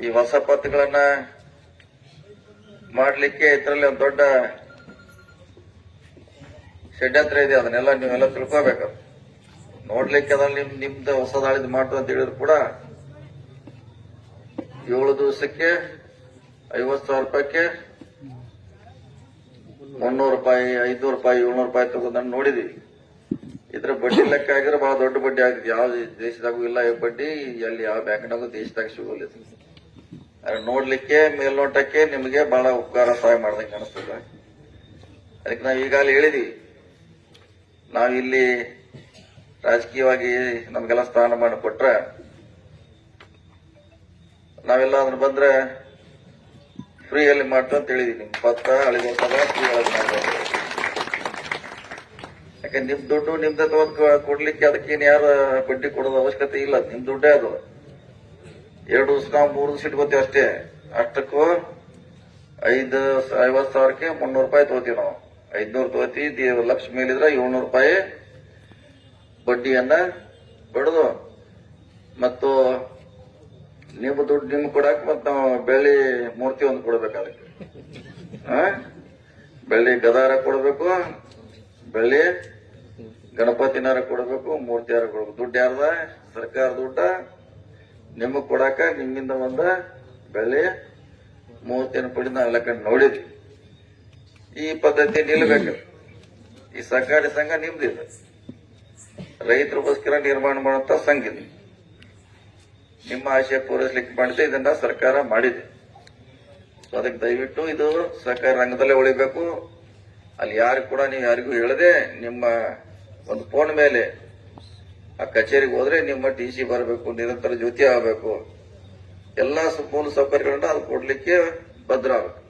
ಈ ಹೊಸ ಪತ್ರಗಳನ್ನ ಮಾಡಲಿಕ್ಕೆ ಇದರಲ್ಲಿ ಒಂದು ದೊಡ್ಡ ಷಡ್ಯಂತ್ರ ಇದೆ. ಅದನ್ನೆಲ್ಲ ನೀವೆಲ್ಲ ತಿಳ್ಕೋಬೇಕು. ನೋಡ್ಲಿಕ್ಕೆ ಅದ್ರಲ್ಲಿ ನಿಮ್ದು ಹೊಸದಾಳಿದ್ ಮಾಡ್ತು ಅಂತ ಹೇಳಿದ್ರು ಕೂಡ 7 ದಿವಸಕ್ಕೆ 50,000 ರೂಪಾಯಿಗೆ 300 ರೂಪಾಯಿ 500 ರೂಪಾಯಿ 700 ರೂಪಾಯಿ ತಗೋದನ್ನ ನೋಡಿದೀವಿ. ಇದ್ರ ಬಡ್ಡಿ ಲೆಕ್ಕ ಆಗಿದ್ರೆ ಬಹಳ ದೊಡ್ಡ ಬಡ್ಡಿ ಆಗಿದೆ. ಯಾವ ದೇಶದಾಗೂ ಇಲ್ಲ ಈ ಬಡ್ಡಿ, ಅಲ್ಲಿ ಯಾವ ಬ್ಯಾಂಕ್ನಾಗೂ ದೇಶದಾಗ ಸಿಗೋಲ್ಲ. ನೋಡ್ಲಿಕ್ಕೆ ಮೇಲ್ನೋಟಕ್ಕೆ ನಿಮಗೆ ಬಹಳ ಉಪಕಾರ ಸಹಾಯ ಮಾಡ್ದಂಗೆ ಅನಿಸ್ತದೆ. ಅದಕ್ಕೆ ನಾವು ಈಗಾಗಲೇ ಹೇಳಿದೀವಿ, ನಾವಿಲ್ಲಿ ರಾಜಕೀಯವಾಗಿ ನಮ್ಗೆಲ್ಲ ಸ್ಥಾನಮಾನ ಕೊಟ್ರೆ ನಾವೆಲ್ಲ ಅದನ್ನ ಬಂದ್ರೆ ಫ್ರೀಯಲ್ಲಿ ಮಾಡ್ತು ಅಂತ ಹೇಳಿದೀವಿ. ನಿಮ್ ಪತ್ರ ಅಳಿಗೋತಾಗ ಫ್ರೀ ಒಳಗೆ ಮಾಡ್ಬೋದು. ಯಾಕೆ ನಿಮ್ ದುಡ್ಡು ನಿಮ್ದ ಕೊಡ್ಲಿಕ್ಕೆ ಅದಕ್ಕೇನು ಯಾರ ಬಡ್ಡಿ ಕೊಡೋದು ಅವಶ್ಯಕತೆ ಇಲ್ಲ. ನಿಮ್ ದುಡ್ಡೇ ಅದು. 2 ದಿವಸ ನಾವು 3 ದಿವಸ ಇಟ್ಕೋತೀವಿ ಅಷ್ಟೇ. ಅಷ್ಟಕ್ಕೂ 50,000ಕ್ಕೆ 300 ರೂಪಾಯಿ ತಗೋತೀವಿ ನಾವು. 500 ತಗೋತೀವಿ. 1 ಲಕ್ಷ ಮೇಲಿದ್ರೆ 700 ರೂಪಾಯಿ ಬಡ್ಡಿಯನ್ನ ಬಡದು ಮತ್ತು ನಿಮ್ಮ ದುಡ್ಡು ನಿಮ್ಗೆ ಕೊಡಕ್ ಮತ್ ನಾವು ಬೆಳ್ಳಿ ಮೂರ್ತಿ ಒಂದು ಕೊಡ್ಬೇಕು. ಅದಕ್ಕೆ ಬೆಳ್ಳಿ ಗದಾರ ಕೊಡ್ಬೇಕು, ಬೆಳ್ಳಿ ಗಣಪತಿನಾರ ಕೊಡ್ಬೇಕು, ಮೂರ್ತಿಯಾರ ಕೊಡ್ಬೇಕು. ದುಡ್ಡು ಯಾರ್ದ? ಸರ್ಕಾರ ದುಡ್ಡ. ನಿಮಗ್ ಕೊಡಾಕ ನಿಮ್ಮಿಂದ ಒಂದು ಬೆಳ್ಳಿ ಮೂರ್ತಿಯನ್ನು ಪಡಿ ನಾವೆಲ್ಲ ಕಂಡು ನೋಡಿದ್ವಿ. ಈ ಪದ್ಧತಿ ನಿಲ್ಬೇಕು. ಈ ಸಹಕಾರಿ ಸಂಘ ನಿಮ್ದಿಲ್ಲ, ರೈತರಿಗೋಸ್ಕರ ನಿರ್ಮಾಣ ಮಾಡುವಂತ ಸಂಘ ಇದು. ನಿಮ್ಮ ಆಶಯ ಪೂರೈಸಲಿಕ್ಕೆ ಮಾಡಿದೆ, ಇದನ್ನ ಸರ್ಕಾರ ಮಾಡಿದೆ. ಅದಕ್ಕೆ ದಯವಿಟ್ಟು ಇದು ಸಹಕಾರಿ ರಂಗದಲ್ಲೇ ಉಳಿಬೇಕು. ಅಲ್ಲಿ ಯಾರು ಕೂಡ ನೀವು ಯಾರಿಗೂ ಹೇಳದೆ ನಿಮ್ಮ ಒಂದು ಫೋನ್ ಮೇಲೆ ಆ ಕಚೇರಿಗೆ ಹೋದ್ರೆ ನಿಮ್ಮ TC ಬರಬೇಕು, ನಿರಂತರ ಜ್ಯೋತಿ ಆಗಬೇಕು, ಎಲ್ಲಾ ಮೂಲ ಸೌಕರ್ಯಗಳನ್ನ ಅದು ಕೊಡ್ಲಿಕ್ಕೆ ಭದ್ರ ಆಗಬೇಕು.